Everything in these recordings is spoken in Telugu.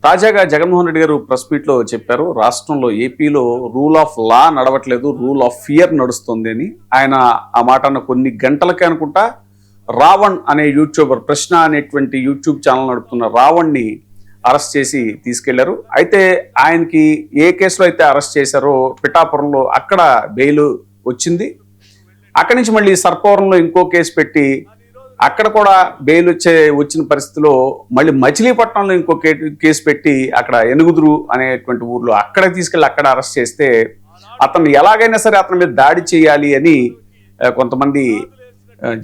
తాజాగా జగన్మోహన్ రెడ్డి గారు ప్రెస్ మీట్ లో చెప్పారు, రాష్ట్రంలో ఏపీలో రూల్ ఆఫ్ లా నడవట్లేదు, రూల్ ఆఫ్ ఫియర్ నడుస్తుంది అని. ఆయన ఆ మాట అన్న కొన్ని గంటలకే అనుకుంటా రావణ్ అనే యూట్యూబర్, ప్రశ్న అనేటువంటి యూట్యూబ్ ఛానల్ నడుపుతున్న రావణ్ని అరెస్ట్ చేసి తీసుకెళ్లారు. అయితే ఆయనకి ఏ కేసులో అయితే అరెస్ట్ చేశారో పిఠాపురంలో అక్కడ బెయిల్ వచ్చింది. అక్కడి నుంచి మళ్ళీ సర్పవరంలో ఇంకో కేసు పెట్టి అక్కడ కూడా బెయిల్ వచ్చిన పరిస్థితిలో మళ్ళీ మచిలీపట్నంలో ఇంకో కేసు పెట్టి అక్కడ ఎనుగుదురు అనేటువంటి ఊర్లో అక్కడ తీసుకెళ్ళి అక్కడ అరెస్ట్ చేస్తే అతను ఎలాగైనా సరే అతని మీద దాడి చేయాలి అని కొంతమంది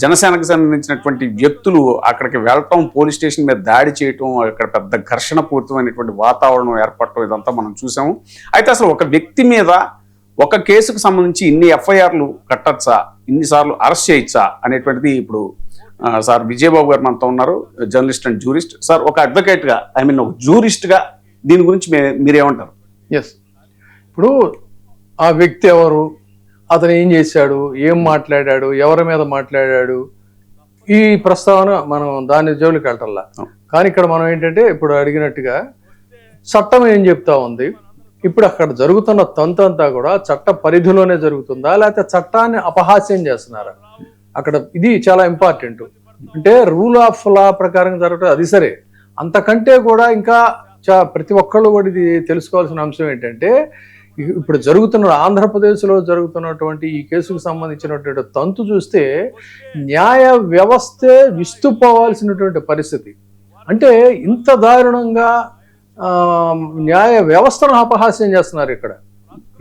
జనసేనకు సంబంధించినటువంటి వ్యక్తులు అక్కడికి వెళ్ళటం, పోలీస్ స్టేషన్ మీద దాడి చేయటం, అక్కడ పెద్ద ఘర్షణ పూరితమైనటువంటి వాతావరణం ఏర్పడటం ఇదంతా మనం చూసాము. అయితే అసలు ఒక వ్యక్తి మీద ఒక కేసుకు సంబంధించి ఇన్ని ఎఫ్ఐఆర్లు కట్టచ్చా, ఇన్నిసార్లు అరెస్ట్ చేయొచ్చా అనేటువంటిది ఇప్పుడు సార్ విజయబాబు గారు మనతో ఉన్నారు, జర్నలిస్ట్ అండ్ జూరిస్ట్. సార్, ఒక అడ్వకేట్గా, ఒక జూరిస్ట్గా దీని గురించి మీరేమంటారు? ఎస్, ఇప్పుడు ఆ వ్యక్తి ఎవరు, అతను ఏం చేశాడు, ఏం మాట్లాడాడు, ఎవరి మీద మాట్లాడాడు, ఈ ప్రస్తావన మనం దాని జోలికి వెళ్ళటల్లా. కానీ ఇక్కడ మనం ఏంటంటే ఇప్పుడు అడిగినట్టుగా చట్టం ఏం చెప్తా ఉంది, ఇప్పుడు అక్కడ జరుగుతున్న తంతు అంతా కూడా చట్ట పరిధిలోనే జరుగుతుందా, లేకపోతే చట్టాన్ని అపహాస్యం చేస్తున్నారా? అక్కడ ఇది చాలా ఇంపార్టెంట్. అంటే రూల్ ఆఫ్ లా ప్రకారం జరగటం అది సరే, అంతకంటే కూడా ఇంకా ప్రతి ఒక్కళ్ళు కూడా ఇది తెలుసుకోవాల్సిన అంశం ఏంటంటే, ఇప్పుడు ఆంధ్రప్రదేశ్లో జరుగుతున్నటువంటి ఈ కేసుకు సంబంధించినటువంటి తంతు చూస్తే న్యాయ వ్యవస్థే విస్తుపోవాల్సినటువంటి పరిస్థితి. అంటే ఇంత దారుణంగా న్యాయ వ్యవస్థను అపహాస్యం చేస్తున్నారు ఇక్కడ.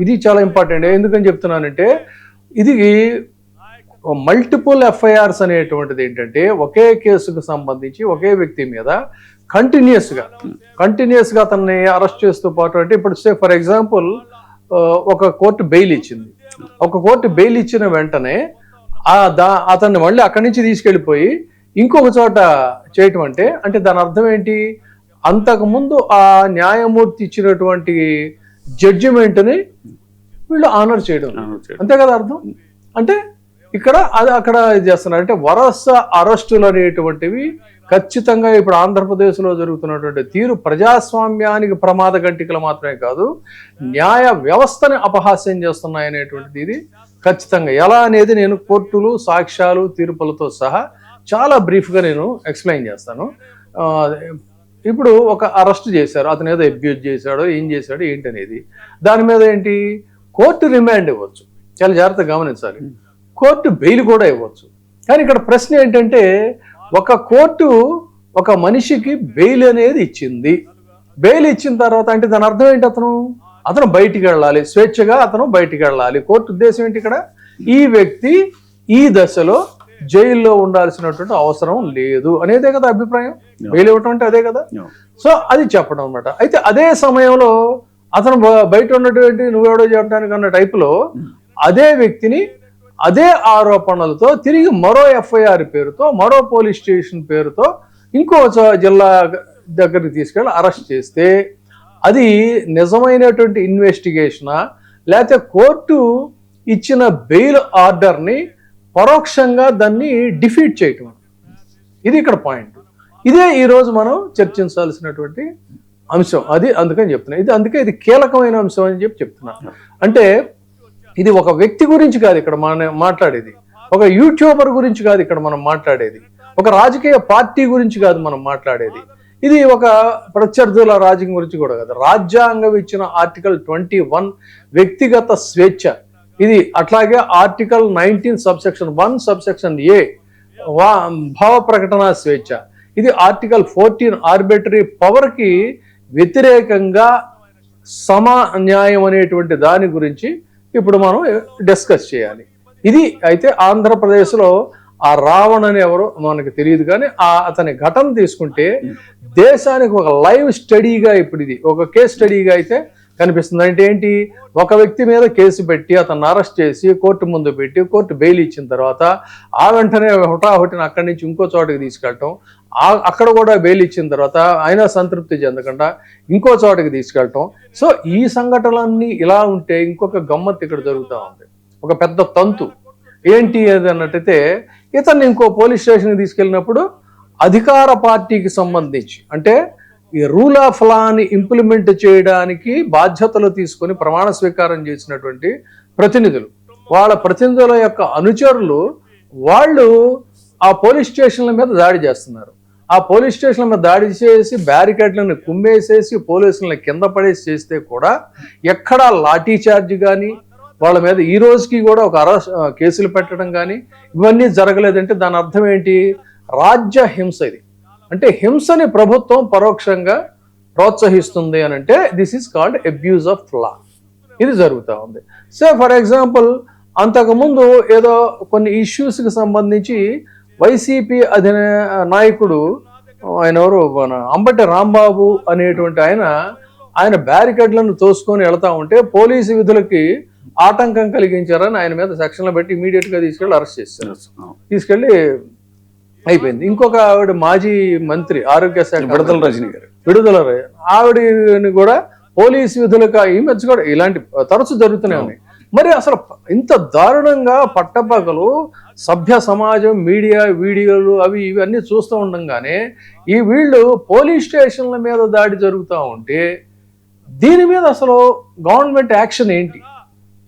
ఇది చాలా ఇంపార్టెంట్. ఎందుకని చెప్తున్నానంటే, ఇది మల్టిపుల్ ఎఫ్ఐఆర్స్ అనేటువంటిది ఏంటంటే ఒకే కేసుకు సంబంధించి ఒకే వ్యక్తి మీద కంటిన్యూస్గా అతన్ని అరెస్ట్ చేస్తూ పాటు, అంటే ఇప్పుడు ఫర్ ఎగ్జాంపుల్ ఒక కోర్టు బెయిల్ ఇచ్చింది. ఒక కోర్టు బెయిల్ ఇచ్చిన వెంటనే అతన్ని మళ్ళీ అక్కడి నుంచి తీసుకెళ్ళిపోయి ఇంకొక చోట చేయటం అంటే దాని అర్థం ఏంటి? అంతకుముందు ఆ న్యాయమూర్తి ఇచ్చినటువంటి జడ్జిమెంట్ని వీళ్ళు ఆనర్ చేయడం, అంతే కదా అర్థం. అంటే ఇక్కడ అక్కడ చేస్తున్నారు. అంటే వరుస అరెస్టులు అనేటువంటివి ఖచ్చితంగా ఇప్పుడు ఆంధ్రప్రదేశ్లో జరుగుతున్నటువంటి తీరు ప్రజాస్వామ్యానికి ప్రమాద గంటికలు మాత్రమే కాదు, న్యాయ వ్యవస్థని అపహాస్యం చేస్తున్నాయి అనేటువంటిది ఇది ఖచ్చితంగా. ఎలా అనేది నేను కోర్టులు, సాక్ష్యాలు, తీర్పులతో సహా చాలా బ్రీఫ్గా నేను ఎక్స్ప్లెయిన్ చేస్తాను. ఇప్పుడు ఒక అరెస్ట్ చేశారు, అతను ఏదో అబ్యూజ్ చేశాడో ఏం చేశాడో ఏంటనేది, దాని మీద ఏంటి కోర్టు రిమాండ్ ఇవ్వచ్చు, చాలా జాగ్రత్తగా గమనించాలి. కోర్టు బెయిల్ కూడా ఇవ్వచ్చు. కానీ ఇక్కడ ప్రశ్న ఏంటంటే, ఒక కోర్టు ఒక మనిషికి బెయిల్ అనేది ఇచ్చింది. బెయిల్ ఇచ్చిన తర్వాత అంటే దాని అర్థం ఏంటి? అతను బయటికి వెళ్ళాలి, స్వేచ్ఛగా అతను బయటికి వెళ్ళాలి. కోర్టు ఉద్దేశం ఏంటి ఇక్కడ? ఈ వ్యక్తి ఈ దశలో జైల్లో ఉండాల్సినటువంటి అవసరం లేదు అనేదే కదా అభిప్రాయం. బెయిల్ ఇవ్వటం అంటే అదే కదా. సో అది చెప్పడం అనమాట. అయితే అదే సమయంలో అతను బయట ఉన్నటువంటి నువ్వెవడో చెప్పడానికి అన్న టైపులో అదే వ్యక్తిని అదే ఆరోపణలతో తిరిగి మరో ఎఫ్ఐఆర్ పేరుతో, మరో పోలీస్ స్టేషన్ పేరుతో ఇంకో జిల్లా దగ్గరికి తీసుకెళ్ళి అరెస్ట్ చేస్తే అది నిజమైనటువంటి ఇన్వెస్టిగేషనా, లేకపోతే కోర్టు ఇచ్చిన బెయిల్ ఆర్డర్ని పరోక్షంగా దాన్ని డిఫీట్ చేయటం, ఇది ఇక్కడ పాయింట్. ఇదే ఈరోజు మనం చర్చించాల్సినటువంటి అంశం. అది అందుకని చెప్తున్నా, అందుకే ఇది కీలకమైన అంశం అని చెప్తున్నాను. అంటే ఇది ఒక వ్యక్తి గురించి కాదు ఇక్కడ మనం మాట్లాడేది, ఒక యూట్యూబర్ గురించి కాదు ఇక్కడ మనం మాట్లాడేది, ఒక రాజకీయ పార్టీ గురించి కాదు మనం మాట్లాడేది, ఇది ఒక ప్రత్యర్థుల రాజ్యం గురించి కూడా కాదు. రాజ్యాంగం ఇచ్చిన ఆర్టికల్ 21 వ్యక్తిగత స్వేచ్ఛ, ఇది అట్లాగే ఆర్టికల్ 19 సబ్సెక్షన్ 1 సబ్సెక్షన్ A భావ ప్రకటన స్వేచ్ఛ, ఇది ఆర్టికల్ 14 ఆర్బిటరీ పవర్కి వ్యతిరేకంగా న్యాయం అనేటువంటి దాని గురించి ఇప్పుడు మనం డిస్కస్ చేయాలి. ఇది అయితే ఆంధ్రప్రదేశ్లో ఆ రావణ్ అని ఎవరో మనకు తెలియదు, కానీ అతని ఘటన తీసుకుంటే దేశానికి ఒక లైవ్ స్టడీగా ఇప్పుడు ఇది ఒక కేస్ స్టడీగా అయితే కనిపిస్తుంది. అంటే ఏంటి, ఒక వ్యక్తి మీద కేసు పెట్టి అతన్ని అరెస్ట్ చేసి కోర్టు ముందు పెట్టి కోర్టు బెయిల్ ఇచ్చిన తర్వాత ఆ వెంటనే హుటాహుటిని అక్కడి నుంచి ఇంకో చోటకి తీసుకెళ్ళటం, అక్కడ కూడా బెయిల్ ఇచ్చిన తర్వాత అయినా సంతృప్తి చెందకుండా ఇంకో చోటకి తీసుకెళ్ళటం. సో ఈ సంఘటనలన్నీ ఇలా ఉంటే ఇంకొక గమ్మత్తు ఇక్కడ జరుగుతూ ఉంది, ఒక పెద్ద తంతు. ఏంటి అది అన్నట్టయితే, ఇతన్ని ఇంకో పోలీస్ స్టేషన్కి తీసుకెళ్ళినప్పుడు అధికార పార్టీకి సంబంధించి, అంటే ఈ రూల్ ఆఫ్ లాని ఇంప్లిమెంట్ చేయడానికి బాధ్యతలు తీసుకొని ప్రమాణ స్వీకారం చేసినటువంటి ప్రతినిధులు, వాళ్ళ ప్రతినిధుల యొక్క అనుచరులు వాళ్ళు ఆ పోలీస్ స్టేషన్ల మీద దాడి చేస్తున్నారు. ఆ పోలీస్ స్టేషన్ల మీద దాడి చేసి బ్యారికేడ్లను కుమ్మేసేసి పోలీసులను కింద పడేసి చేస్తే కూడా ఎక్కడా లాఠీ చార్జ్ కానీ వాళ్ళ మీద ఈ రోజుకి కూడా ఒక కేసులు పెట్టడం కానీ ఇవన్నీ జరగలేదంటే దాని అర్థం ఏంటి? రాజ్య హింస ఇది. అంటే హింసని ప్రభుత్వం పరోక్షంగా ప్రోత్సహిస్తుంది అని అంటే this is called abuse of law. ఇది జరుగుతూ ఉంది. సో ఫర్ ఎగ్జాంపుల్ అంతకుముందు ఏదో కొన్ని ఇష్యూస్కి సంబంధించి వైసీపీ నాయకుడు ఆయన ఎవరు మన అంబటి రాంబాబు అనేటువంటి ఆయన బ్యారికేడ్లను తోసుకొని వెళ్తా ఉంటే పోలీసు విధులకి ఆటంకం కలిగించారని ఆయన మీద సెక్షన్లో పెట్టి ఇమీడియట్గా తీసుకెళ్ళి అరెస్ట్ చేశారు. తీసుకెళ్ళి అయిపోయింది. ఇంకొక ఆవిడ మాజీ మంత్రి ఆరోగ్య శాఖ విడుదల రజనీ గారు, ఆవిడని కూడా పోలీసు విధులకు ఈ మధ్య కూడా ఇలాంటి తరచు జరుగుతూనే ఉన్నాయి. మరి అసలు ఇంత దారుణంగా పట్టపగలు సభ్య సమాజం మీడియా వీడియోలు అవి ఇవన్నీ చూస్తూ ఉండగానే ఈ వీళ్ళు పోలీస్ స్టేషన్ల మీద దాడి జరుగుతూ ఉంటే దీని మీద అసలు గవర్నమెంట్ యాక్షన్ ఏంటి?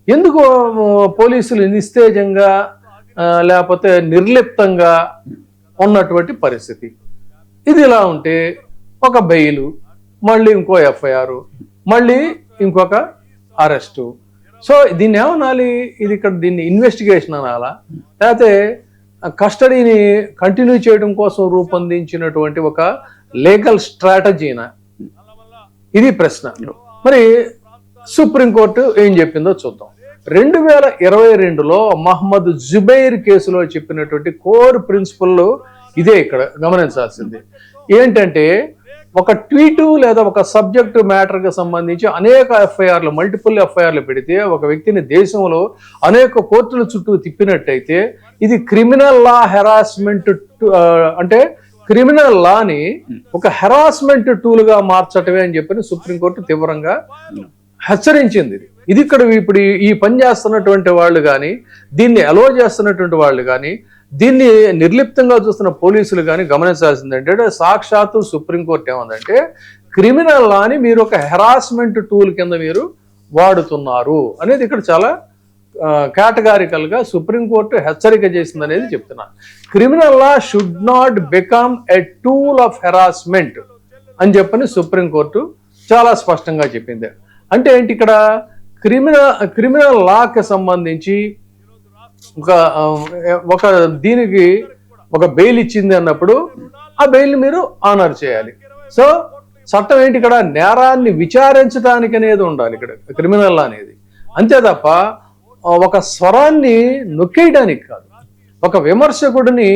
ఎందుకు పోలీసులు నిస్తేజంగా లేకపోతే నిర్లిప్తంగా ఉన్నటువంటి పరిస్థితి? ఇది ఇలా ఉంటే ఒక బెయిలు, మళ్ళీ ఇంకో ఎఫ్ఐఆర్, మళ్ళీ ఇంకొక అరెస్టు. సో దీన్ని ఏమనాలి? ఇది ఇక్కడ దీన్ని ఇన్వెస్టిగేషన్ అనాలా, లేకపోతే కస్టడీని కంటిన్యూ చేయడం కోసం రూపొందించినటువంటి ఒక లీగల్ స్ట్రాటజీనా? ఇది ప్రశ్న. మరి సుప్రీంకోర్టు ఏం చెప్పిందో చూద్దాం. 2022లో మహమ్మద్ జుబైర్ కేసులో చెప్పినటువంటి కోర్ ప్రిన్సిపల్ ఇదే ఇక్కడ గమనించాల్సింది. ఏంటంటే ఒక ట్వీటు లేదా ఒక సబ్జెక్టు మ్యాటర్కి సంబంధించి అనేక ఎఫ్ఐఆర్లు, మల్టిపుల్ ఎఫ్ఐఆర్లు పెడితే ఒక వ్యక్తిని దేశంలో అనేక కోర్టుల చుట్టూ తిప్పినట్టయితే ఇది క్రిమినల్ లా హెరాస్మెంట్, అంటే క్రిమినల్ లాని ఒక హెరాస్మెంట్ టూల్గా మార్చటమే అని చెప్పి సుప్రీంకోర్టు తీవ్రంగా హెచ్చరించింది. ఇది ఇక్కడ ఇప్పుడు ఈ పని చేస్తున్నటువంటి వాళ్ళు కానీ, దీన్ని అలో చేస్తున్నటువంటి వాళ్ళు కానీ, దీన్ని నిర్లిప్తంగా చూస్తున్న పోలీసులు కానీ గమనించాల్సింది ఏంటంటే సాక్షాత్తు సుప్రీంకోర్టు ఏమందంటే క్రిమినల్ లాని మీరు ఒక హెరాస్మెంట్ టూల్ కింద మీరు వాడుతున్నారు అనేది ఇక్కడ చాలా కేటగారికల్గా సుప్రీంకోర్టు హెచ్చరిక చేసింది అనేది చెప్తున్నారు. Criminal law should not become a tool of harassment అని చెప్పని సుప్రీంకోర్టు చాలా స్పష్టంగా చెప్పింది. అంటే ఏంటి? ఇక్కడ క్రిమినల్ లాకి సంబంధించి ఒక దీనికి ఒక బెయిల్ ఇచ్చింది అన్నప్పుడు ఆ బెయిల్ని మీరు ఆనర్ చేయాలి. సో చట్టం ఏంటి? ఇక్కడ నేరాన్ని విచారించడానికి అనేది ఉండాలి ఇక్కడ క్రిమినల్ లా అనేది. అంతే తప్ప ఒక స్వరాన్ని నొక్కేయడానికి కాదు. ఒక విమర్శకుడిని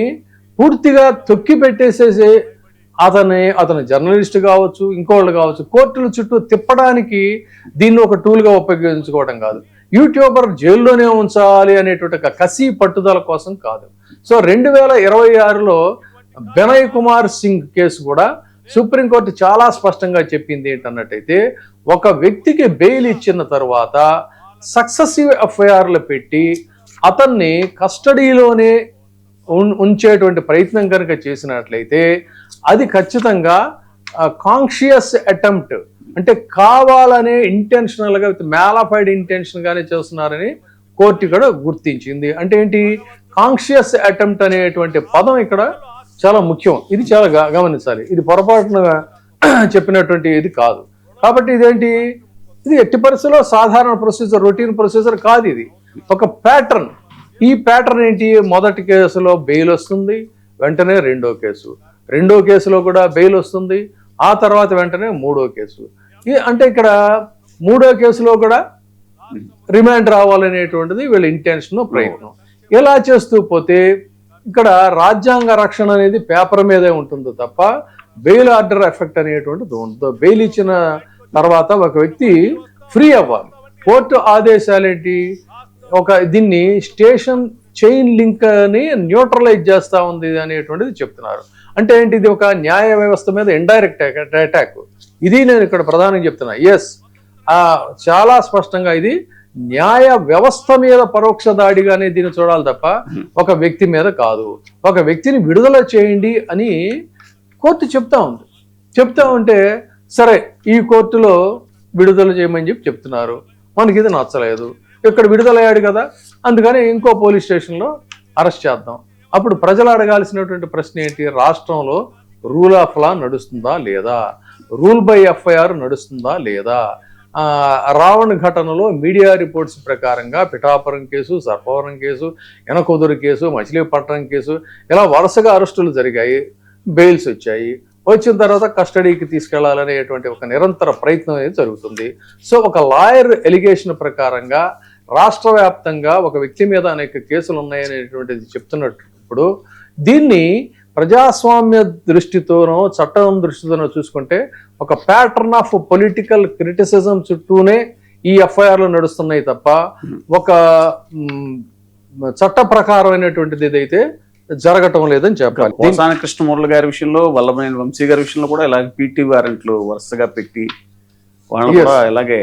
పూర్తిగా తొక్కి పెట్టేసేసి అతను జర్నలిస్ట్ కావచ్చు, ఇంకోళ్ళు కావచ్చు, కోర్టుల చుట్టూ తిప్పడానికి దీన్ని ఒక టూల్గా ఉపయోగించుకోవడం కాదు. యూట్యూబర్ జైల్లోనే ఉంచాలి అనేటువంటి కసి పట్టుదల కోసం కాదు. సో 2026లో బెనయ్ కుమార్ సింగ్ కేసు కూడా సుప్రీంకోర్టు చాలా స్పష్టంగా చెప్పింది ఏంటన్నట్టయితే ఒక వ్యక్తికి బెయిల్ ఇచ్చిన తర్వాత సక్సెసివ్ ఎఫ్ఐఆర్లు పెట్టి అతన్ని కస్టడీలోనే ఉంచేటువంటి ప్రయత్నం కనుక చేసినట్లయితే అది ఖచ్చితంగా కాన్షియస్ అటెంప్ట్, అంటే కావాలనే ఇంటెన్షనల్గా మ్యాలఫైడ్ ఇంటెన్షన్ గానే చేస్తున్నారని కోర్టు ఇక్కడ గుర్తించింది. అంటే ఏంటి? కాన్షియస్ అటెంప్ట్ అనేటువంటి పదం ఇక్కడ చాలా ముఖ్యం. ఇది చాలా గమనించాలి. ఇది పొరపాటున చెప్పినటువంటి ఇది కాదు. కాబట్టి ఇదేంటి? ఇది ఎట్టి పరిస్థితుల్లో సాధారణ ప్రొసీజర్, రొటీన్ ప్రొసీజర్ కాదు. ఇది ఒక ప్యాటర్న్. ఈ ప్యాటర్న్ ఏంటి? మొదటి కేసులో బెయిల్ వస్తుంది, వెంటనే రెండో కేసులో కూడా బెయిల్ వస్తుంది, ఆ తర్వాత వెంటనే మూడో కేసు. అంటే ఇక్కడ మూడో కేసులో కూడా రిమాండ్ రావాలనేటువంటిది వీళ్ళ ఇంటెన్షన్, ప్రయత్నం. ఇలా చేస్తూ పోతే ఇక్కడ రాజ్యాంగ రక్షణ అనేది పేపర్ మీదే ఉంటుంది తప్ప బెయిల్ ఆర్డర్ ఎఫెక్ట్ అనేటువంటిది ఉండదు. బెయిల్ ఇచ్చిన తర్వాత ఒక వ్యక్తి ఫ్రీ అవ్వాలి. కోర్టు ఆదేశాలు ఏంటి? దీన్ని స్టేషన్ చైన్ లింక్ అని న్యూట్రలైజ్ చేస్తూ ఉంది అనేటువంటిది చెప్తున్నారు. అంటే ఏంటి? ఇది ఒక న్యాయ వ్యవస్థ మీద ఇండైరెక్ట్ అటాక్. ఇది నేను ఇక్కడ ప్రధానంగా చెప్తున్నా. ఎస్, చాలా స్పష్టంగా ఇది న్యాయ వ్యవస్థ మీద పరోక్ష దాడిగానే దీన్ని చూడాలి తప్ప ఒక వ్యక్తి మీద కాదు. ఒక వ్యక్తిని విడుదల చేయండి అని కోర్టు చెప్తా ఉంది. చెప్తా ఉంటే సరే ఈ కోర్టులో విడుదల చేయమని చెప్తున్నారు, మనకి ఇది నచ్చలేదు, ఇక్కడ విడుదలయ్యాడు కదా అందుకని ఇంకో పోలీస్ స్టేషన్లో అరెస్ట్ చేద్దాం. అప్పుడు ప్రజలు అడగాల్సినటువంటి ప్రశ్న ఏంటి? రాష్ట్రంలో రూల్ ఆఫ్ లా నడుస్తుందా లేదా, రూల్ బై ఎఫ్ఐఆర్ నడుస్తుందా లేదా? రావణ్ ఘటనలో మీడియా రిపోర్ట్స్ ప్రకారంగా Pithapuram case, Sarpavaram case, Enakoduru case, Machilipatnam case ఇలా వరుసగా అరెస్టులు జరిగాయి, బెయిల్స్ వచ్చాయి. వచ్చిన తర్వాత కస్టడీకి తీసుకెళ్లాలనేటువంటి ఒక నిరంతర ప్రయత్నం అనేది జరుగుతుంది. సో ఒక లాయర్ ఎలిగేషన్ ప్రకారంగా రాష్ట్ర వ్యాప్తంగా ఒక వ్యక్తి మీద అనేక కేసులు ఉన్నాయనేటువంటిది చెప్తున్నప్పుడు దీన్ని ప్రజాస్వామ్య దృష్టితోనో చట్టం దృష్టితోనో చూసుకుంటే ఒక ప్యాటర్న్ ఆఫ్ పొలిటికల్ క్రిటిసిజం చుట్టూనే ఈ ఎఫ్ఐఆర్లు నడుస్తున్నాయి తప్ప ఒక చట్ట ప్రకారమైనటువంటిది ఏదైతే జరగటం లేదని చెప్పాలి. పోసాని కృష్ణమూర్తి గారి విషయంలో, వల్లభనేని వంశీ గారి విషయంలో కూడా ఇలాగే పీటీ వారెంట్లు వరుసగా పెట్టి వాళ్ళు కూడా ఇలాగే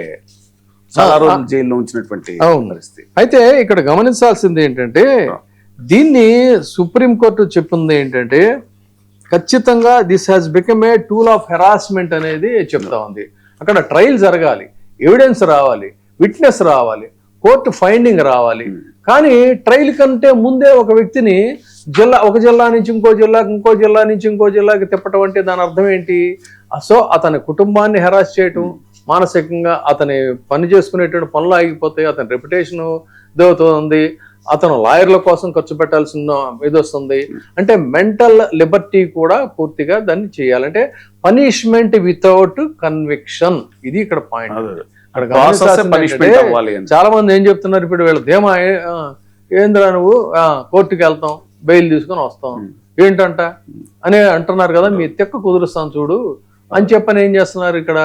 చాలా రోజులు జైల్లో ఉంచినటువంటి పరిస్థితి. అయితే ఇక్కడ గమనించాల్సింది ఏంటంటే దీన్ని సుప్రీంకోర్టు చెప్పింది ఏంటంటే ఖచ్చితంగా this has become a tool of harassment అనేది చెప్తా ఉంది. అక్కడ ట్రయల్ జరగాలి, ఎవిడెన్స్ రావాలి, విట్నెస్ రావాలి, కోర్టు ఫైండింగ్ రావాలి. కానీ ట్రయల్ కంటే ముందే ఒక వ్యక్తిని ఒక జిల్లా నుంచి ఇంకో జిల్లాకి, ఇంకో జిల్లా నుంచి ఇంకో జిల్లాకి తిప్పటం అంటే దాని అర్థం ఏంటి? సో అతని కుటుంబాన్ని హెరాస్ చేయటం, మానసికంగా అతని పని చేసుకునేటువంటి పనులు ఆగిపోతాయి, అతని రెప్యుటేషన్ దెబ్బతుంది, అతను లాయర్ల కోసం ఖర్చు పెట్టాల్సిన ఇది వస్తుంది. అంటే మెంటల్ లిబర్టీ కూడా పూర్తిగా దాన్ని చేయాలంటే పనిష్మెంట్ వితౌట్ కన్విక్షన్, ఇది ఇక్కడ పాయింట్. చాలా మంది ఏం చెప్తున్నారు, ఇప్పుడు వీళ్ళ ధీమా ఏంద్రా నువ్వు కోర్టుకి వెళ్తాం, బెయిల్ తీసుకొని వస్తాం ఏంటంట అని అంటున్నారు కదా, మీ తెక్క కుదురుస్తాను చూడు అని చెప్పని ఏం చేస్తున్నారు ఇక్కడ?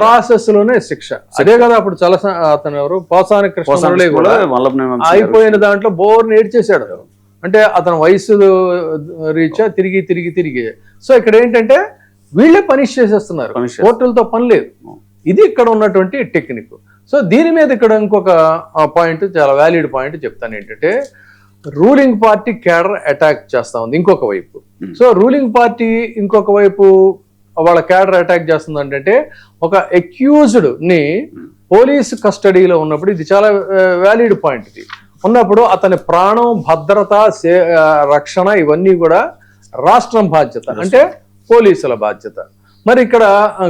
ప్రాసెస్ లోనే శిక్ష. అదే కదా అప్పుడు చాలా అతను ఎవరు పోసాని కృష్ణమురళి కూడా అయిపోయిన దాంట్లో బోర్ నేర్చేశాడు. అంటే అతని వయసు రీత్యా తిరిగి సో ఇక్కడ ఏంటంటే వీళ్ళే పనిష్ చేసేస్తున్నారు, కోర్టులతో పని లేదు. ఇది ఇక్కడ ఉన్నటువంటి టెక్నిక్. సో దీని మీద ఇక్కడ ఇంకొక పాయింట్, చాలా వ్యాలిడ్ పాయింట్ చెప్తాను ఏంటంటే రూలింగ్ పార్టీ క్యాడర్ అటాక్ చేస్తా ఉంది ఇంకొక వైపు. సో రూలింగ్ పార్టీ ఇంకొక వైపు వాళ్ళ క్యాడర్ అటాక్ చేస్తుంది అంటే ఒక అక్యూజ్డ్ ని పోలీసు కస్టడీలో ఉన్నప్పుడు, ఇది చాలా వ్యాలిడ్ పాయింట్, ఇది ఉన్నప్పుడు అతని ప్రాణం, భద్రత, రక్షణ ఇవన్నీ కూడా రాష్ట్రం బాధ్యత, అంటే పోలీసుల బాధ్యత. మరి ఇక్కడ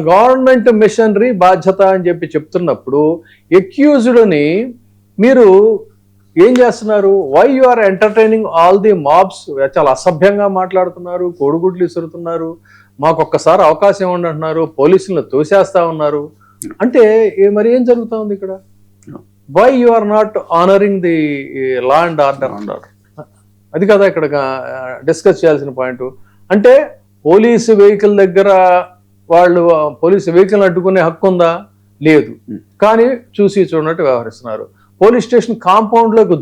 గవర్నమెంట్ మిషనరీ బాధ్యత అని చెప్పి చెప్తున్నప్పుడు అక్యూజ్డ్ని మీరు ఏం చేస్తున్నారు? Why you are entertaining all the mobs? చాలా అసభ్యంగా మాట్లాడుతున్నారు, కోడిగుడ్లు ఇసురుతున్నారు, మాకు ఒక్కసారి అవకాశం ఇవ్వండి అంటున్నారు, పోలీసులను తోసేస్తా ఉన్నారు. అంటే మరి ఏం జరుగుతా ఉంది ఇక్కడ? Why you are not honouring the law and order? అది కదా ఇక్కడ డిస్కస్ చేయాల్సిన పాయింట్. అంటే పోలీసు వెహికల్ దగ్గర వాళ్ళు పోలీసు వెహికల్ అడ్డుకునే హక్కు ఉందా? లేదు. కానీ చూసి చూడనట్టు వ్యవహరిస్తున్నారు. పోలీస్ స్టేషన్ కాంపౌండ్లోకి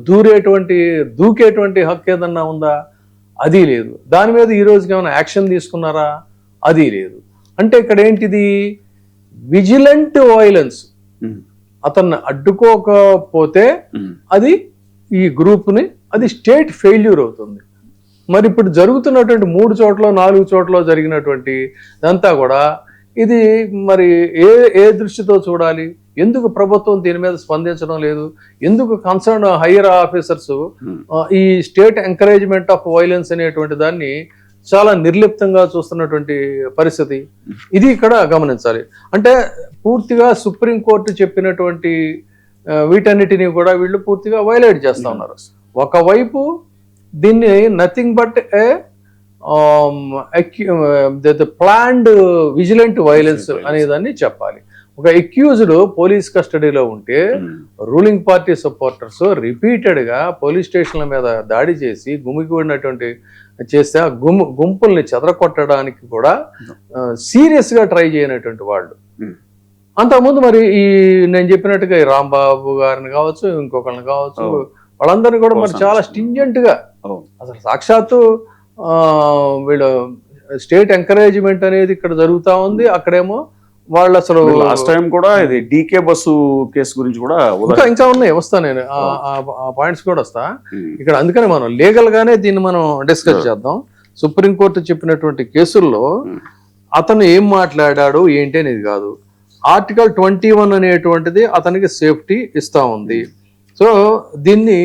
దూకేటువంటి హక్కు ఏదన్నా ఉందా? అది లేదు. దాని మీద ఈ రోజుకి ఏమైనా యాక్షన్ తీసుకున్నారా? అది లేదు. అంటే ఇక్కడ ఏంటిది? Vigilant violence. అతన్ని అడ్డుకోకపోతే అది ఈ గ్రూప్ని, అది స్టేట్ ఫెయిల్యూర్ అవుతుంది. మరి ఇప్పుడు జరుగుతున్నటువంటి 3 చోట్ల 4 చోట్ల జరిగినటువంటి ఇదంతా కూడా ఇది మరి ఏ దృష్టితో చూడాలి? ఎందుకు ప్రభుత్వం దీని మీద స్పందించడం లేదు? ఎందుకు కన్సర్న్ హైయర్ ఆఫీసర్స్ ఈ స్టేట్ ఎంకరేజ్మెంట్ ఆఫ్ వైలెన్స్ అనేటువంటి దాన్ని చాలా నిర్లిప్తంగా చూస్తున్నటువంటి పరిస్థితి? ఇది ఇక్కడ గమనించాలి. అంటే పూర్తిగా సుప్రీంకోర్టు చెప్పినటువంటి వీటన్నిటిని కూడా వీళ్ళు పూర్తిగా వైలేట్ చేస్తా ఉన్నారు. ఒకవైపు దీన్ని nothing but planned vigilant violence అనేదాన్ని చెప్పాలి. ఒక అక్యూజ్డ్ పోలీస్ కస్టడీలో ఉంటే రూలింగ్ పార్టీ సపోర్టర్స్ రిపీటెడ్ గా పోలీస్ స్టేషన్ల మీద దాడి చేసి గుమికూడినటువంటి చేస్తే ఆ గుంపుల్ని చెదరకొట్టడానికి కూడా సీరియస్ గా ట్రై చేయనటువంటి వాళ్ళు. అంతకుముందు మరి ఈ నేను చెప్పినట్టుగా ఈ రాంబాబు గారిని కావచ్చు, ఇంకొకరిని కావచ్చు, వాళ్ళందరినీ కూడా మరి చాలా స్టింజెంట్ గా అసలు సాక్షాత్తు వీళ్ళు స్టేట్ ఎంకరేజ్మెంట్ అనేది ఇక్కడ జరుగుతా ఉంది. అక్కడేమో వాళ్ళు అసలు లాస్ట్ టైం కూడా ఇది డీకే బస్సు కేసు గురించి కూడా ఇంకా ఉన్నాయి, వస్తా నేను ఆ పాయింట్స్ కూడా వస్తా ఇక్కడ. అందుకని మనం లీగల్ గానే దీన్ని మనం డిస్కస్ చేద్దాం. సుప్రీంకోర్టు చెప్పినటువంటి కేసుల్లో అతను ఏం మాట్లాడాడు ఏంటి అనేది కాదు. ఆర్టికల్ 21 అనేటువంటిది అతనికి సేఫ్టీ ఇస్తా ఉంది. సో దీన్ని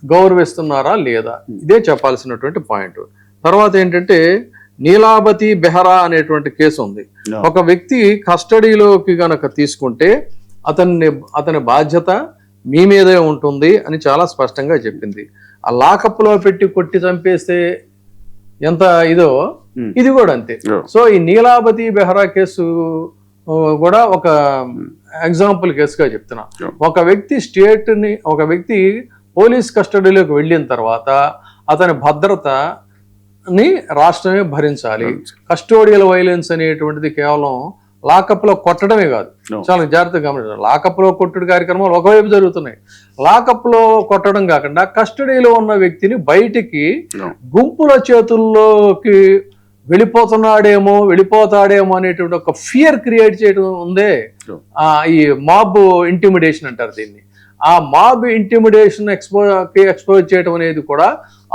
గౌరవిస్తున్నారా లేదా, ఇదే చెప్పాల్సినటువంటి పాయింట్. తర్వాత ఏంటంటే నీలావతి బెహ్రా అనేటువంటి కేసు ఉంది. ఒక వ్యక్తి కస్టడీలోకి గనక తీసుకుంటే అతని బాధ్యత మీ మీదే ఉంటుంది అని చాలా స్పష్టంగా చెప్పింది. ఆ లాకప్లో పెట్టి కొట్టి చంపేస్తే ఎంత ఇదో ఇది కూడా అంతే. సో ఈ నీలావతి బెహ్రా కేసు కూడా ఒక ఎగ్జాంపుల్ కేసుగా చెప్తున్నా. ఒక వ్యక్తి పోలీస్ కస్టడీలోకి వెళ్ళిన తర్వాత అతని భద్రతని రాష్ట్రమే భరించాలి. కస్టోడియల్ వైలెన్స్ అనేటువంటిది కేవలం లాకప్ లో కొట్టడమే కాదు, చాలా జాగ్రత్తగా గమనించాలి. లాకప్ లో కొట్టుడు కార్యక్రమాలు ఒకవైపు జరుగుతున్నాయి. లాకప్ లో కొట్టడం కాకుండా కస్టడీలో ఉన్న వ్యక్తిని బయటికి గుంపుల చేతుల్లోకి వెళ్ళిపోతాడేమో అనేటువంటి ఒక ఫియర్ క్రియేట్ చేయడం ఉందే, ఈ మాబ్ ఇంటిమిడేషన్ అంటారు దీన్ని. ఆ మాబ్ ఇంటిమిడేషన్ ఎక్స్పోజ్ చేయడం అనేది కూడా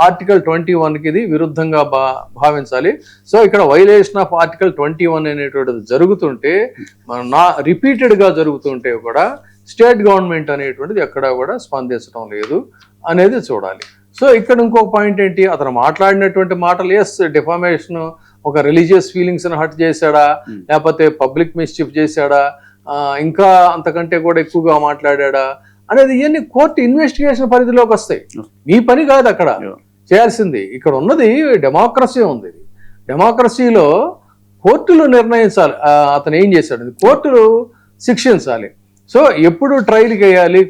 ఆర్టికల్ 21కి ఇది విరుద్ధంగా భావించాలి. సో ఇక్కడ వైలేషన్ ఆఫ్ ఆర్టికల్ 21 అనేటువంటిది జరుగుతుంటే, రిపీటెడ్గా జరుగుతుంటే కూడా స్టేట్ గవర్నమెంట్ అనేటువంటిది ఎక్కడా కూడా స్పందించడం లేదు అనేది చూడాలి. సో ఇక్కడ ఇంకొక పాయింట్ ఏంటి, అతను మాట్లాడినటువంటి మాటలు డిఫామేషన్, ఒక రిలీజియస్ ఫీలింగ్స్ ని హర్ట్ చేశాడా, లేకపోతే పబ్లిక్ మిస్చీఫ్ చేశాడా, ఇంకా అంతకంటే కూడా ఎక్కువగా మాట్లాడా అనేది ఇవన్నీ కోర్టు ఇన్వెస్టిగేషన్ పరిధిలోకి వస్తాయి. మీ పని కాదు అక్కడ చేయాల్సింది. ఇక్కడ ఉన్నది డెమోక్రసీ ఉంది. డెమోక్రసీలో కోర్టులు నిర్ణయించాలి అతను ఏం చేశాడు, కోర్టులు శిక్షించాలి. సో ఎప్పుడు ట్రయల్కి వేయాలి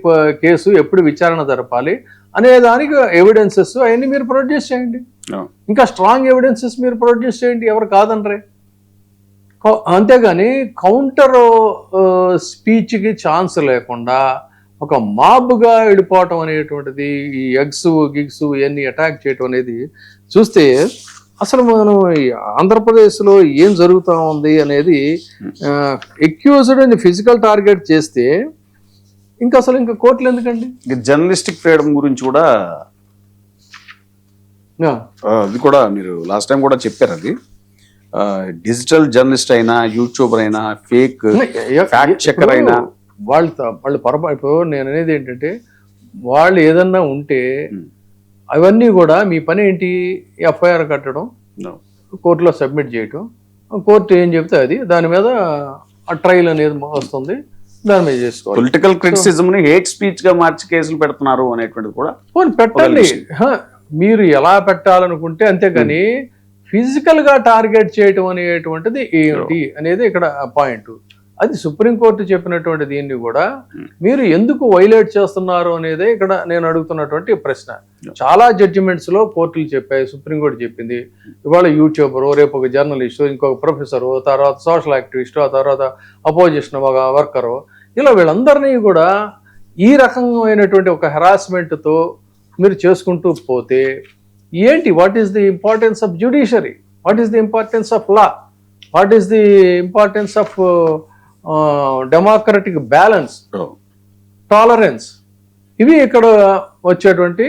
కేసు, ఎప్పుడు విచారణ జరపాలి అనే దానికి ఎవిడెన్సెస్ అవన్నీ మీరు ప్రొడ్యూస్ చేయండి. ఇంకా స్ట్రాంగ్ ఎవిడెన్సెస్ మీరు ప్రొడ్యూస్ చేయండి, ఎవరు కాదనరే. అంతేగాని కౌంటర్ స్పీచ్కి ఛాన్స్ లేకుండా ఒక మాబ్గా వెళ్ళిపోవటం అనేటువంటిది, ఈ గిగ్స్ ఇవన్నీ అటాక్ చేయటం అనేది చూస్తే అసలు మనం ఆంధ్రప్రదేశ్లో ఏం జరుగుతూ ఉంది అనేది, ఎక్యూజ్డ్ అని ఫిజికల్ టార్గెట్ చేస్తే ఇంకా కోర్టులు ఎందుకండి. జర్నలిస్టిక్ ఫ్రీడమ్ గురించి కూడా అది కూడా మీరు లాస్ట్ టైం కూడా చెప్పారు. అది డిజిటల్ జర్నలిస్ట్ అయినా, యూట్యూబర్ అయినా, ఫేక్ ఫ్యాక్ట్ చెక్కర్ అయినా వాళ్ళు పొరపాటు. నేను అనేది ఏంటంటే, వాళ్ళు ఏదన్నా ఉంటే అవన్నీ కూడా మీ పని ఏంటి, ఎఫ్ఐఆర్ కట్టడం, కోర్టులో సబ్మిట్ చేయటం, కోర్టు ఏం చెప్తే అది దాని మీద ఆ ట్రయల్ అనేది వస్తుంది, దాని మీద చేసుకోవాలి. పొలిటికల్ క్రిటిసిజం ని హేట్ స్పీచ్ గా మార్చి కేసులు పెడుతున్నారు అనేటువంటిది కూడా పెట్టండి, మీరు ఎలా పెట్టాలనుకుంటే. అంతేగాని ఫిజికల్ గా టార్గెట్ చేయటం అనేటువంటిది ఏంటి అనేది ఇక్కడ పాయింట్. అది సుప్రీంకోర్టు చెప్పినటువంటి దీన్ని కూడా మీరు ఎందుకు వైలేట్ చేస్తున్నారు అనేది ఇక్కడ నేను అడుగుతున్నటువంటి ప్రశ్న. చాలా జడ్జిమెంట్స్ లో కోర్టులు చెప్పాయి, సుప్రీంకోర్టు చెప్పింది. ఇవాళ యూట్యూబరు, రేపు ఒక జర్నలిస్టు, ఇంకొక ప్రొఫెసరు, తర్వాత సోషల్ యాక్టివిస్టు, ఆ తర్వాత అపోజిషన్ ఒక వర్కరు, ఇలా వీళ్ళందరినీ కూడా ఈ రకమైనటువంటి ఒక హెరాస్మెంట్తో మీరు చేసుకుంటూ పోతే ఏంటి, what is the importance of judiciary, what is the importance of law, what is the importance of democratic balance, tolerance, ఇవి ఇక్కడ వచ్చేటువంటి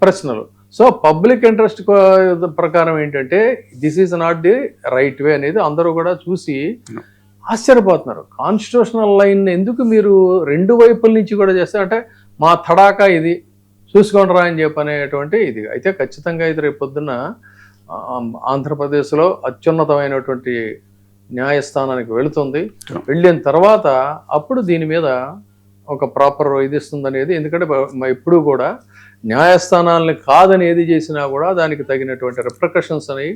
ప్రశ్నలు. సో పబ్లిక్ ఇంట్రెస్ట్ ప్రకారం ఏంటంటే this is not the right way అనేది అందరూ కూడా చూసి ఆశ్చర్యపోతున్నారు. కాన్స్టిట్యూషనల్ లైన్ ఎందుకు మీరు రెండు వైపుల నుంచి కూడా చేస్తారంటే, మా తడాకా ఇది చూసుకోండి రా అని చెప్పనేటువంటి ఇది. అయితే ఖచ్చితంగా ఇది రేపు పొద్దున్న ఆంధ్రప్రదేశ్లో అత్యున్నతమైనటువంటి న్యాయస్థానానికి వెళుతుంది. వెళ్ళిన తర్వాత అప్పుడు దీని మీద ఒక ప్రాపర్ ఇది ఇస్తుంది అనేది. ఎందుకంటే ఎప్పుడు కూడా న్యాయస్థానాలని కాదని ఏది చేసినా కూడా దానికి తగినటువంటి రిప్రికషన్స్ అనేవి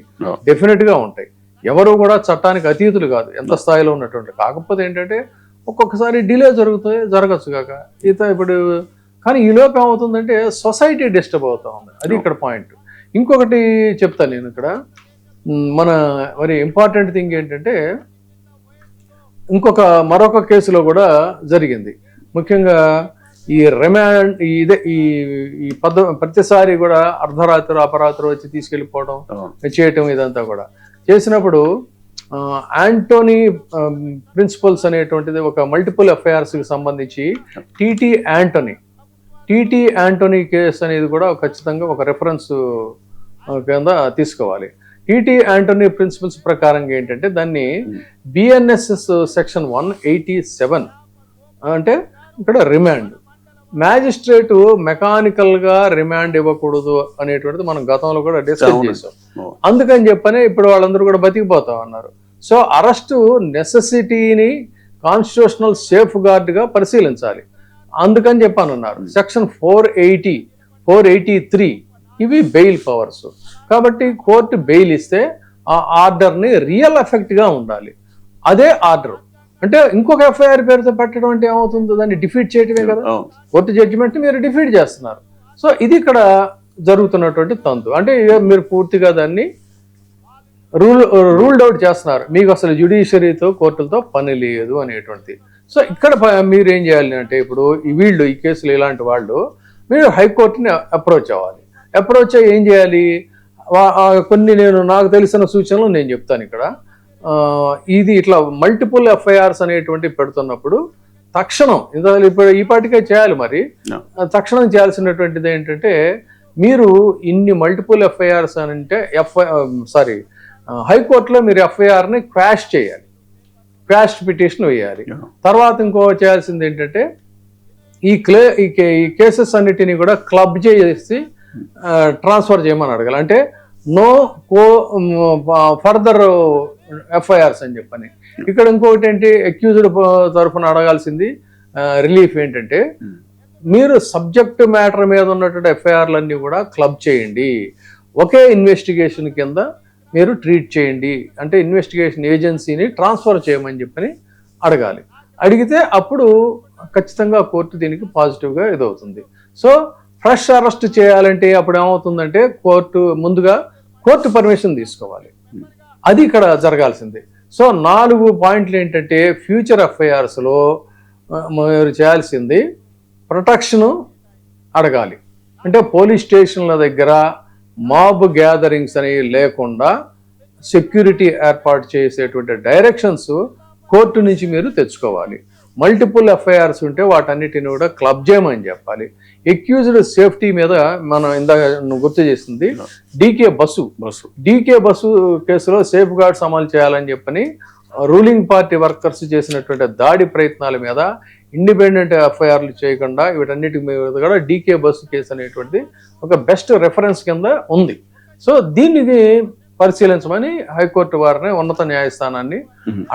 డెఫినెట్గా ఉంటాయి. ఎవరు కూడా చట్టానికి అతీతులు కాదు, ఎంత స్థాయిలో ఉన్నటువంటి. కాకపోతే ఏంటంటే ఒక్కొక్కసారి డిలే జరగచ్చు కాక ఇప్పుడు. కానీ ఈ లోపు ఏమవుతుందంటే సొసైటీ డిస్టర్బ్ అవుతా ఉంది, అది ఇక్కడ పాయింట్. ఇంకొకటి చెప్తాను నేను ఇక్కడ, మరి ఇంపార్టెంట్ థింగ్ ఏంటంటే, మరొక కేసులో కూడా జరిగింది. ముఖ్యంగా ఈ రిమాండ్ ఈ ప్రతిసారి కూడా అర్ధరాత్రి అపరాత్రి వచ్చి తీసుకెళ్ళిపోవడం చేయటం, ఇదంతా కూడా చేసినప్పుడు యాంటోనీ ప్రిన్సిపల్స్ అనేటువంటిది ఒక మల్టిపుల్ ఎఫ్ఐఆర్స్కి సంబంధించి టీటీ యాంటోనీ కేసు అనేది కూడా ఖచ్చితంగా ఒక రెఫరెన్స్ కింద తీసుకోవాలి. టీటీ యాంటోనీ ప్రిన్సిపల్స్ ప్రకారంగా ఏంటంటే దాన్ని బిఎన్ఎస్ఎస్ సెక్షన్ 187 అంటే ఇక్కడ రిమాండ్. మ్యాజిస్ట్రేట్ మెకానికల్గా రిమాండ్ ఇవ్వకూడదు అనేటువంటిది మనం గతంలో కూడా డిస్కస్ చేసాం. అందుకని చెప్పని ఇప్పుడు వాళ్ళందరూ కూడా బతికిపోతాం అన్నారు. సో అరెస్టు నెసెసిటీని కాన్స్టిట్యూషనల్ సేఫ్ గార్డ్గా పరిశీలించాలి. అందుకని చెప్పానన్నారు. సెక్షన్ 480, 483 ఇవి బెయిల్ పవర్స్. కాబట్టి కోర్టు బెయిల్ ఇస్తే ఆ ఆర్డర్ని రియల్ ఎఫెక్ట్గా ఉండాలి. అదే ఆర్డర్ అంటే ఇంకొక ఎఫ్ఐఆర్ పేరుతో పెట్టడం అంటే ఏమవుతుందో దాన్ని డిఫీట్ చేయటమే కదా. కోర్టు జడ్జిమెంట్ మీరు డిఫీట్ చేస్తున్నారు. సో ఇది ఇక్కడ జరుగుతున్నటువంటి తంతు. అంటే మీరు పూర్తిగా దాన్ని రూల్డ్ అవుట్ చేస్తున్నారు. మీకు అసలు జ్యుడిషియరీతో కోర్టులతో పని లేదు అనేటువంటిది. సో ఇక్కడ మీరు ఏం చేయాలి అంటే ఇప్పుడు ఈ కేసులు ఇలాంటి వాళ్ళు మీరు హైకోర్టుని అప్రోచ్ అవ్వాలి. అప్రోచ్ అయ్యి ఏం చేయాలి, కొన్ని నాకు తెలిసిన సూచనలు నేను చెప్తాను ఇక్కడ. ఇది ఇట్లా మల్టిపుల్ ఎఫ్ఐఆర్స్ అనేటువంటి పెడుతున్నప్పుడు తక్షణం ఇప్పుడు ఈ పాటికే చేయాలి. మరి తక్షణం చేయాల్సినటువంటిది ఏంటంటే మీరు ఇన్ని మల్టిపుల్ ఎఫ్ఐఆర్స్ అని అంటే హైకోర్టులో మీరు ఎఫ్ఐఆర్ని క్వాష్ చేయాలి, క్వాష్ పిటిషన్ వేయాలి. తర్వాత ఇంకో చేయాల్సింది ఏంటంటే ఈ కేసెస్ అన్నిటినీ కూడా క్లబ్ చేసి ట్రాన్స్ఫర్ చేయమని అడగాలి. అంటే నో ఫర్దర్ ఎఫ్ఐఆర్స్ అని చెప్పని. ఇక్కడ ఇంకొకటి ఏంటి, అక్యూజ్డ్ తరఫున అడగాల్సింది రిలీఫ్ ఏంటంటే మీరు సబ్జెక్ట్ మ్యాటర్ మీద ఉన్నటువంటి ఎఫ్ఐఆర్లన్నీ కూడా క్లబ్ చేయండి, ఒకే ఇన్వెస్టిగేషన్ కింద మీరు ట్రీట్ చేయండి, అంటే ఇన్వెస్టిగేషన్ ఏజెన్సీని ట్రాన్స్ఫర్ చేయమని చెప్పని అడగాలి. అడిగితే అప్పుడు ఖచ్చితంగా కోర్టు దీనికి పాజిటివ్గా ఇదవుతుంది. సో ఫ్రెష్ అరెస్ట్ చేయాలంటే అప్పుడు ఏమవుతుందంటే ముందుగా కోర్టు పర్మిషన్ తీసుకోవాలి. అది ఇక్కడ జరగాల్సింది. సో 4 పాయింట్లు ఏంటంటే ఫ్యూచర్ ఎఫ్ఐఆర్స్లో మీరు చేయాల్సింది ప్రొటెక్షను అడగాలి. అంటే పోలీస్ స్టేషన్ల దగ్గర మాబ్ గ్యాదరింగ్స్ అనేవి లేకుండా సెక్యూరిటీ ఏర్పాటు చేసేటువంటి డైరెక్షన్స్ కోర్టు నుంచి మీరు తెచ్చుకోవాలి. మల్టిపుల్ ఎఫ్ఐఆర్స్ ఉంటే వాటన్నిటిని కూడా క్లబ్ చేయమని చెప్పాలి. ఎక్యూజ్డ్ సేఫ్టీ మీద మనం ఇందాక గుర్తు చేసింది డీకే బస్సు కేసులో సేఫ్ గార్డ్స్ అమలు చేయాలని చెప్పని రూలింగ్ పార్టీ వర్కర్స్ చేసినటువంటి దాడి ప్రయత్నాల మీద ఇండిపెండెంట్ ఎఫ్ఐఆర్లు చేయకుండా వీటన్నిటి మీద కూడా డీకే బస్సు కేసు అనేటువంటిది ఒక బెస్ట్ రెఫరెన్స్ కింద ఉంది. సో దీనికి పరిశీలించమని హైకోర్టు వారిని ఉన్నత న్యాయస్థానాన్ని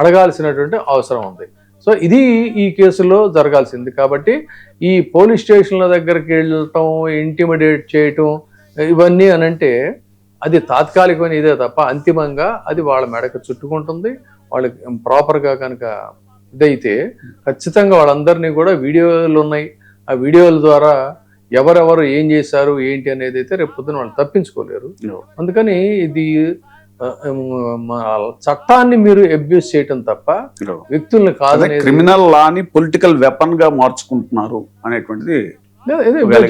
అడగాల్సినటువంటి అవసరం ఉంది. సో ఇది ఈ కేసులో జరగాల్సింది. కాబట్టి ఈ పోలీస్ స్టేషన్ల దగ్గరికి వెళ్ళటం, ఇంటిమిడేట్ చేయటం ఇవన్నీ అనంటే అది తాత్కాలికమైన ఇదే తప్ప అంతిమంగా అది వాళ్ళ మెడకు చుట్టుకుంటుంది. వాళ్ళకి ప్రాపర్గా కనుక ఇదైతే ఖచ్చితంగా వాళ్ళందరినీ కూడా వీడియోలు ఉన్నాయి, ఆ వీడియోల ద్వారా ఎవరెవరు ఏం చేశారు ఏంటి అనేది అయితే రేపు పొద్దున వాళ్ళు తప్పించుకోలేరు. అందుకని ఇది చట్టాన్ని మీరు అబ్యూస్ చేయటం తప్ప వ్యక్తుల్ని కాదని, క్రిమినల్ లాని పొలిటికల్ వెపన్ గా మార్చుకుంటున్నారు అనేటువంటిది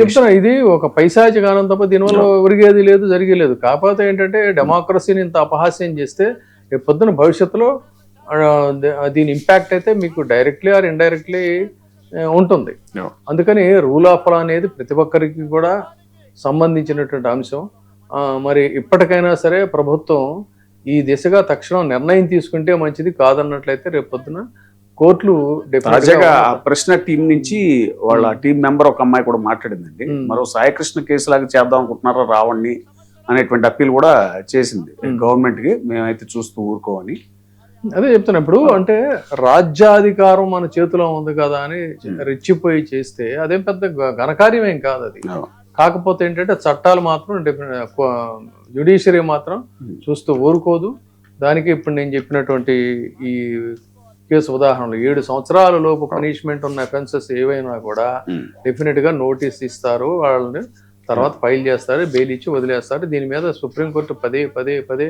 చెప్తున్నా. ఇది ఒక పైశాచికానం తప్ప దీనివల్ల ఒరిగేది లేదు, జరిగేలేదు. కాకపోతే ఏంటంటే డెమోక్రసీని ఇంత అపహాస్యం చేస్తే రేపు పొద్దున భవిష్యత్తులో దీని ఇంపాక్ట్ అయితే మీకు డైరెక్ట్లీ ఆర్ ఇండైరెక్ట్లీ ఉంటుంది. అందుకని రూల్ ఆఫ్ లా అనేది ప్రతి ఒక్కరికి కూడా సంబంధించినటువంటి అంశం. మరి ఇప్పటికైనా సరే ప్రభుత్వం ఈ దిశగా తక్షణం నిర్ణయం తీసుకుంటే మంచిది. కాదన్నట్లయితే రేపు పొద్దున కోర్టులు ప్రశ్న టీం నుంచి వాళ్ళ టీం మెంబర్ ఒక అమ్మాయి కూడా మాట్లాడిందండి. మరో సాయికృష్ణ కేసు లాగా చేద్దాం అనుకుంటున్నారా రావణ్ణి అనేటువంటి అప్పీల్ కూడా చేసింది గవర్నమెంట్ కి. మేమైతే చూస్తూ ఊరుకోవని అదే చెప్తున్నా. ఇప్పుడు అంటే రాజ్యాధికారం మన చేతిలో ఉంది కదా అని రెచ్చిపోయి చేస్తే అదేం పెద్ద ఘనకార్యమేం కాదు అది. కాకపోతే ఏంటంటే చట్టాలు మాత్రం జ్యుడిషియరీ మాత్రం చూస్తూ ఊరుకోదు. దానికి ఇప్పుడు నేను చెప్పినటువంటి ఈ కేసు ఉదాహరణలు 7 సంవత్సరాల లోపు పనిష్మెంట్ ఉన్న అఫెన్సెస్ ఏవైనా కూడా డెఫినెట్ గా నోటీస్ ఇస్తారు, వాళ్ళని తర్వాత ఫైల్ చేస్తారు, బెయిల్ ఇచ్చి వదిలేస్తారు. దీని మీద సుప్రీంకోర్టు పదే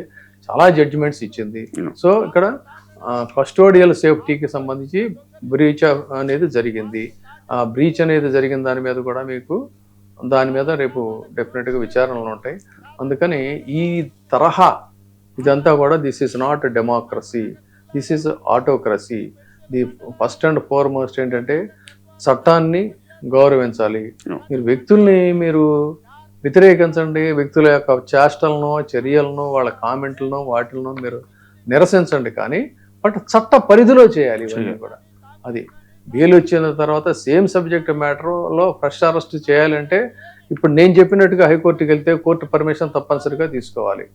చాలా జడ్జిమెంట్స్ ఇచ్చింది. సో ఇక్కడ కస్టోడియల్ సేఫ్టీకి సంబంధించి బ్రీచ్ అనేది జరిగింది. ఆ బ్రీచ్ అనేది జరిగిన దాని మీద కూడా మీకు దాని మీద రేపు డెఫినెట్గా విచారణలు ఉంటాయి. అందుకని ఈ తరహా ఇదంతా కూడా this is not democracy, this is autocracy. The first and foremost ఏంటంటే చట్టాన్ని గౌరవించాలి. మీరు వ్యక్తుల్ని మీరు వ్యతిరేకించండి, వ్యక్తుల యొక్క చేష్టలను, చర్యలను, వాళ్ళ కామెంట్లను, వాటిలను మీరు నిరసించండి, కానీ బట్ చట్ట పరిధిలో చేయాలి ఇవన్నీ కూడా. అది బెయిల్ వచ్చిన తర్వాత సేమ్ సబ్జెక్ట్ మ్యాటర్లో ఫస్ట్ అరెస్ట్ చేయాలంటే ఇప్పుడు నేను చెప్పినట్టుగా హైకోర్టుకి వెళ్తే కోర్టు పర్మిషన్ తప్పనిసరిగా తీసుకోవాలి.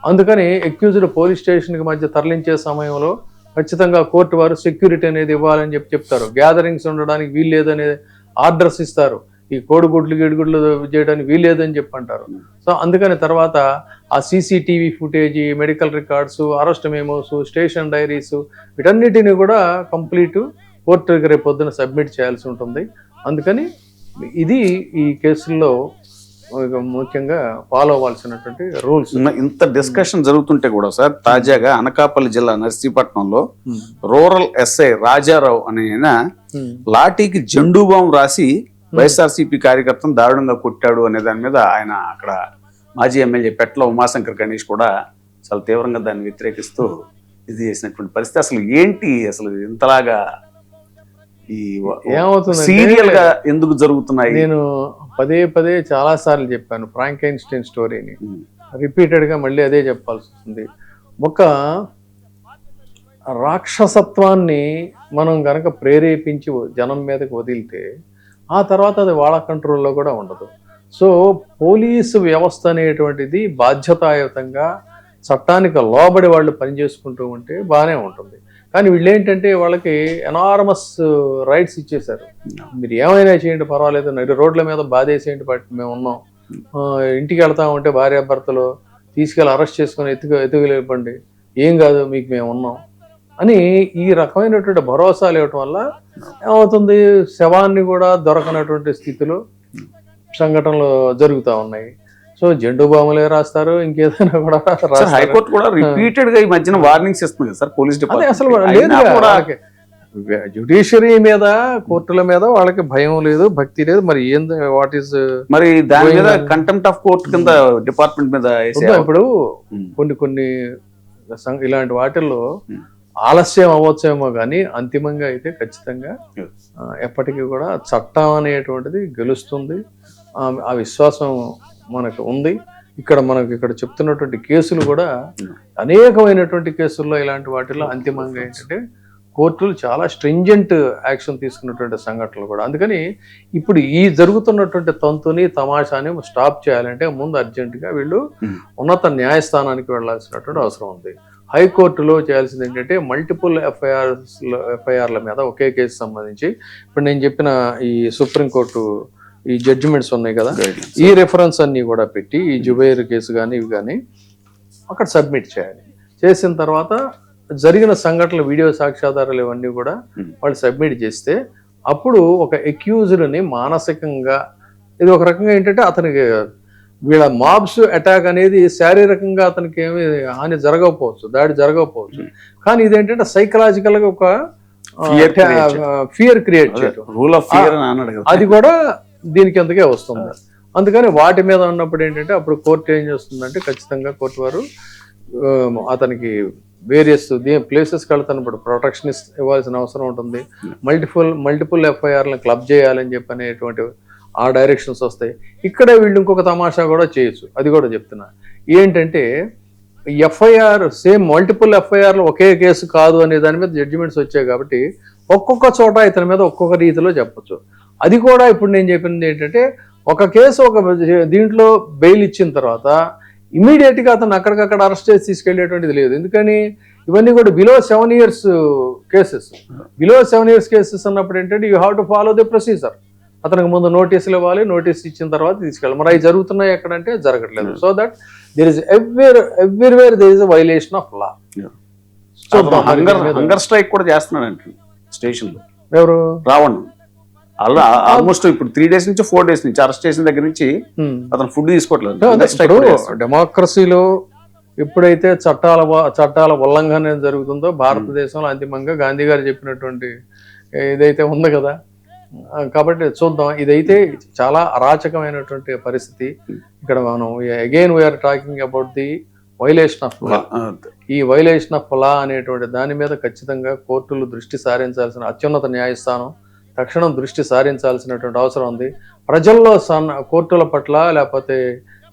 అందుకని అక్యూజ్డ్ పోలీస్ స్టేషన్కి మధ్య తరలించే సమయంలో ఖచ్చితంగా కోర్టు వారు సెక్యూరిటీ అనేది ఇవ్వాలని చెప్తారు. గ్యాదరింగ్స్ ఉండడానికి వీలు లేదనే ఆర్డర్స్ ఇస్తారు. ఈ కోడిగుడ్లు గిడిగుడ్లు చేయడానికి వీల్లేదని చెప్పి అంటారు. సో అందుకని తర్వాత ఆ CCTV footage, medical records, arrest memos, station diaries వీటన్నిటిని కూడా కంప్లీట్ కోర్టుకి రేపు పొద్దున సబ్మిట్ చేయాల్సి ఉంటుంది. అందుకని ఇది ఈ కేసుల్లో ముఖ్యంగా ఫాలో అవ్వాల్సినటువంటి రూల్స్. ఇంత డిస్కషన్ జరుగుతుంటే కూడా సార్, తాజాగా అనకాపల్లి జిల్లా నర్సీపట్నంలో రూరల్ ఎస్ఐ రాజారావు అనే ఆయన లాఠీకి జెండూ బాంబు రాసి వైఎస్ఆర్సీపీ కార్యకర్తను దారుణంగా కొట్టాడు అనే దాని మీద ఆయన అక్కడ మాజీ ఎమ్మెల్యే పెట్ల ఉమాశంకర్ గణేష్ కూడా చాలా తీవ్రంగా దాన్ని వ్యతిరేకిస్తూ ఇది చేసినటువంటి పరిస్థితి. అసలు ఏంటి అసలు ఇంతలాగా ఈ ఏమవుతుంది సీరియల్ గా ఎందుకు జరుగుతున్నాయి? నేను పదే పదే చాలా సార్లు చెప్పాను ఫ్రాంకెన్స్టైన్ స్టోరీని, రిపీటెడ్ గా మళ్ళీ అదే చెప్పాల్సి వస్తుంది. ఒక రాక్షసత్వాన్ని మనం గనక ప్రేరేపించి జనం మీదకి వదిలితే ఆ తర్వాత అది వాళ్ళ కంట్రోల్లో కూడా ఉండదు. సో పోలీసు వ్యవస్థ అనేటువంటిది బాధ్యతాయుతంగా చట్టానికి లోబడి వాళ్ళు పనిచేసుకుంటూ ఉంటే బాగానే ఉంటుంది. కానీ వీళ్ళు ఏంటంటే వాళ్ళకి ఎనార్మస్ రైట్స్ ఇచ్చేశారు. మీరు ఏమైనా చేయండి పర్వాలేదు, నడి రోడ్ల మీద బాధేసేయండి, బట్ మేము ఉన్నాం. ఇంటికి వెళ్తామంటే భార్యాభర్తలు తీసుకెళ్ళి అరెస్ట్ చేసుకొని ఎత్తుకెళ్ళివ్వండి, ఏం కాదు మీకు మేము ఉన్నాం అని ఈ రకమైనటువంటి భరోసాలు ఇవ్వటం వల్ల ఏమవుతుంది, శవాన్ని కూడా దొరకనటువంటి స్థితిలో సంఘటనలు జరుగుతూ ఉన్నాయి. సో జెండూ బాంబులే రాస్తారు, ఇంకేదైనా కూడా హైకోర్టు కూడా రిపీటెడ్ గా ఈ మధ్యన వార్నింగ్స్ ఇస్తుంది కదా సార్ పోలీస్ డిపార్ట్మెంట్. అసలు లేదు, జ్యుడిషియరీ మీద కోర్టుల మీద వాళ్ళకి భయం లేదు, భక్తి లేదు. మరి ఏంది వాట్ ఈస్ మరి దాని మీద కంటెంప్ట్ ఆఫ్ కోర్ట్ కింద డిపార్ట్మెంట్ మీద ఇప్పుడు కొన్ని ఇలాంటి వాటిల్లో ఆలస్యం అవ్వచ్చేమో కానీ అంతిమంగా అయితే ఖచ్చితంగా ఎప్పటికీ కూడా చట్టం అనేటువంటిది గెలుస్తుంది. ఆ విశ్వాసం మనకు ఉంది. మనకి ఇక్కడ చెప్తున్నటువంటి కేసులు కూడా అనేకమైనటువంటి కేసుల్లో ఇలాంటి వాటిల్లో అంతిమంగా ఏంటంటే కోర్టులు చాలా స్ట్రింజెంట్ యాక్షన్ తీసుకున్నటువంటి సంఘటనలు కూడా. అందుకని ఇప్పుడు ఈ జరుగుతున్నటువంటి తంతుని తమాషాని స్టాప్ చేయాలంటే ముందు అర్జెంటుగా వీళ్ళు ఉన్నత న్యాయస్థానానికి వెళ్లాల్సినటువంటి అవసరం ఉంది. హైకోర్టులో చేయాల్సింది ఏంటంటే మల్టిపుల్ ఎఫ్ఐఆర్ల మీద ఒకే కేసు సంబంధించి ఇప్పుడు నేను చెప్పిన ఈ సుప్రీంకోర్టు ఈ జడ్జిమెంట్స్ ఉన్నాయి కదా, ఈ రెఫరెన్స్ అన్ని కూడా పెట్టి ఈ జుబైర్ కేసు కానీ ఇవి కానీ అక్కడ సబ్మిట్ చేయాలి. చేసిన తర్వాత జరిగిన సంఘటనలు వీడియో సాక్ష్యాధారాలు ఇవన్నీ కూడా వాళ్ళు సబ్మిట్ చేస్తే అప్పుడు ఒక అక్యూజ్డ్ని మానసికంగా ఇది ఒక రకంగా ఏంటంటే అతనికి వీళ్ళ మాబ్స్ అటాక్ అనేది శారీరకంగా అతనికి ఏమి హాని జరగకపోవచ్చు, దాడి జరగకపోవచ్చు, కానీ ఇదేంటంటే సైకలాజికల్ గా ఒక ఫియర్ క్రియేట్ చేయడం, రూల్ ఆఫ్ ఫియర్ అని అన్నాడు కదా, అది కూడా దీనికి ఎంతకే వస్తుంది. అందుకని వాటి మీద ఉన్నప్పుడు ఏంటంటే అప్పుడు కోర్టు ఏం చేస్తుందంటే ఖచ్చితంగా కోర్టు వారు అతనికి వేరియస్ ప్లేసెస్కి వెళ్తున్నప్పుడు ప్రొటెక్షన్ ఇవ్వాల్సిన అవసరం ఉంటుంది. మల్టిపుల్ ఎఫ్ఐఆర్లను క్లబ్ చేయాలని చెప్పి అనేటువంటి ఆ డైరెక్షన్స్ వస్తాయి. ఇక్కడే వీళ్ళు ఇంకొక తమాషా కూడా చేయొచ్చు, అది కూడా చెప్తున్నా. ఏంటంటే ఎఫ్ఐఆర్ సేమ్ మల్టిపుల్ ఎఫ్ఐఆర్లు ఒకే కేసు కాదు అనే దాని మీద జడ్జిమెంట్స్ వచ్చాయి కాబట్టి ఒక్కొక్క చోట ఇతని మీద ఒక్కొక్క రీతిలో చెప్పచ్చు. అది కూడా ఇప్పుడు నేను చెప్పింది ఏంటంటే ఒక కేసు ఒక దీంట్లో బెయిల్ ఇచ్చిన తర్వాత ఇమీడియట్గా అతను అక్కడికక్కడ అరెస్ట్ చేసి తీసుకెళ్లేటువంటిది లేదు. ఎందుకని ఇవన్నీ కూడా below 7 years cases. Below 7 years cases అన్నప్పుడు ఏంటంటే you have to follow the procedure. అతనికి ముందు నోటీసులు ఇవ్వాలి, నోటీస్ ఇచ్చిన తర్వాత తీసుకెళ్ళాలి. మరి అవి జరుగుతున్నాయి ఎక్కడంటే జరగట్లేదు. So that there is everywhere there is a violation of law. Hunger strike కూడా చేస్తున్నాడు స్టేషన్ లో ఎవరు, రావణ్. అలా ఆల్మోస్ట్ ఇప్పుడు 3 days నుంచి 4 days నుంచి అరెస్ట్ చేసిన దగ్గర నుంచి అతను ఫుడ్ తీసుకోవట్లేదు. డెమోక్రసీలో ఎప్పుడైతే చట్టాల ఉల్లంఘన జరుగుతుందో భారతదేశంలో అంతిమంగా గాంధీ గారు చెప్పినటువంటి ఇదైతే ఉంది కదా. కాబట్టి చూద్దాం. ఇదైతే చాలా అరాచకమైనటువంటి పరిస్థితి. ఇక్కడ మనం again we're talking about the violation of law. ఈ వైలేషన్ ఆఫ్ లా అనేటువంటి దాని మీద ఖచ్చితంగా కోర్టులు దృష్టి సారించాల్సిన, అత్యున్నత న్యాయస్థానం తక్షణం దృష్టి సారించాల్సినటువంటి అవసరం ఉంది. ప్రజల్లో కోర్టుల పట్ల లేకపోతే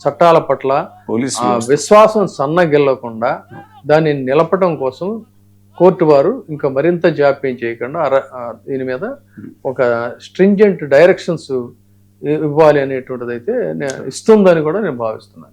చట్టాల పట్ల పోలీసు ఆ విశ్వాసం సన్నగిల్లకుండా దాన్ని నిలపడం కోసం కోర్టు వారు ఇంకా మరింత జాప్యం చేయకుండా దీని మీద ఒక స్ట్రింజెంట్ డైరెక్షన్స్ ఇవ్వాలి అనేటువంటిది అయితే ఇస్తుందని కూడా నేను భావిస్తున్నాను.